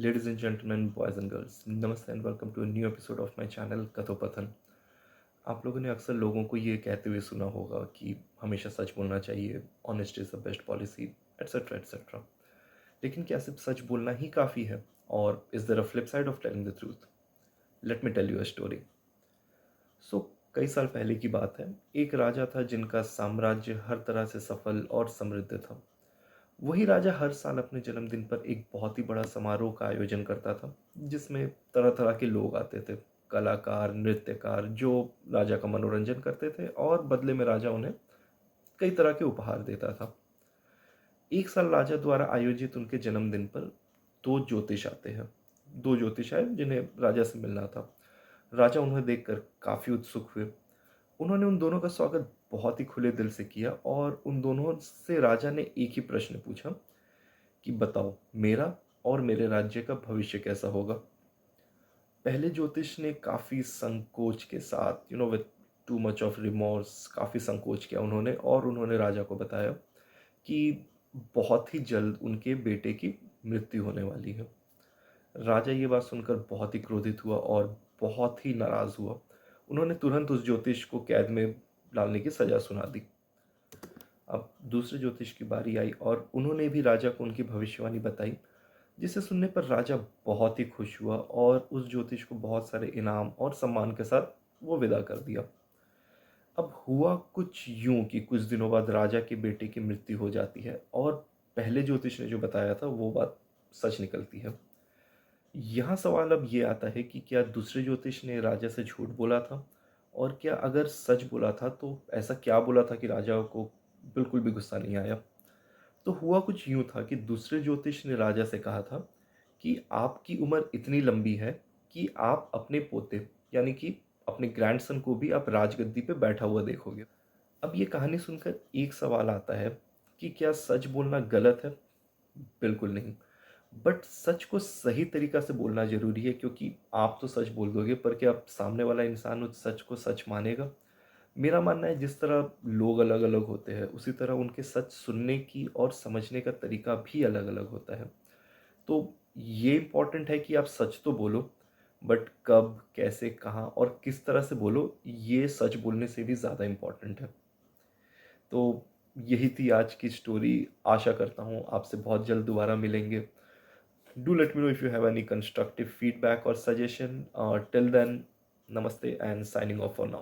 Ladies and gentlemen, boys and girls, namaste and welcome to a new episode of my channel कथोपथन। आप लोगों ने अक्सर लोगों को ये कहते हुए सुना होगा कि हमेशा सच बोलना चाहिए, honest is the best policy, et cetera et cetera. लेकिन क्या सिर्फ सच बोलना ही काफ़ी है, और is there a flip side of telling the truth? Let me tell you a story. So कई साल पहले की बात है। एक राजा था जिनका साम्राज्य हर तरह से सफल और समृद्ध था। वही राजा हर साल अपने जन्मदिन पर एक बहुत ही बड़ा समारोह का आयोजन करता था, जिसमें तरह तरह के लोग आते थे, कलाकार, नृत्यकार, जो राजा का मनोरंजन करते थे, और बदले में राजा उन्हें कई तरह के उपहार देता था। एक साल राजा द्वारा आयोजित उनके जन्मदिन पर दो ज्योतिष आते हैं। दो ज्योतिष आए जिन्हें राजा से मिलना था। राजा उन्हें देखकर काफ़ी उत्सुक हुए। उन्होंने उन दोनों का स्वागत बहुत ही खुले दिल से किया, और उन दोनों से राजा ने एक ही प्रश्न पूछा कि बताओ, मेरा और मेरे राज्य का भविष्य कैसा होगा। पहले ज्योतिष ने काफ़ी संकोच के साथ, with too much of remorse, काफ़ी संकोच किया उन्होंने, और उन्होंने राजा को बताया कि बहुत ही जल्द उनके बेटे की मृत्यु होने वाली है। राजा ये बात सुनकर बहुत ही क्रोधित हुआ और बहुत ही नाराज़ हुआ। उन्होंने तुरंत उस ज्योतिष को कैद में डालने की सज़ा सुना दी। अब दूसरे ज्योतिष की बारी आई, और उन्होंने भी राजा को उनकी भविष्यवाणी बताई, जिसे सुनने पर राजा बहुत ही खुश हुआ और उस ज्योतिष को बहुत सारे इनाम और सम्मान के साथ वो विदा कर दिया। अब हुआ कुछ यूं कि कुछ दिनों बाद राजा के बेटे की मृत्यु हो जाती है, और पहले ज्योतिष ने जो बताया था वो बात सच निकलती है। यहाँ सवाल अब ये आता है कि क्या दूसरे ज्योतिष ने राजा से झूठ बोला था, और क्या अगर सच बोला था तो ऐसा क्या बोला था कि राजा को बिल्कुल भी गुस्सा नहीं आया। तो हुआ कुछ यूं था कि दूसरे ज्योतिष ने राजा से कहा था कि आपकी उम्र इतनी लंबी है कि आप अपने पोते, यानी कि अपने ग्रैंडसन को भी आप राजगद्दी पे बैठा हुआ देखोगे। अब ये कहानी सुनकर एक सवाल आता है कि क्या सच बोलना गलत है? बिल्कुल नहीं। बट सच को सही तरीका से बोलना ज़रूरी है, क्योंकि आप तो सच बोल दोगे, पर क्या सामने वाला इंसान उस सच को सच मानेगा? मेरा मानना है, जिस तरह लोग अलग-अलग होते हैं, उसी तरह उनके सच सुनने की और समझने का तरीका भी अलग-अलग होता है। तो ये इम्पोर्टेंट है कि आप सच तो बोलो, बट कब, कैसे, कहाँ और किस तरह से बोलो, ये सच बोलने से भी ज़्यादा इम्पोर्टेंट है। तो यही थी आज की स्टोरी। आशा करता हूँ आपसे बहुत जल्द दोबारा मिलेंगे। Do let me know if you have any constructive feedback or suggestion. Till then, namaste and signing off for now.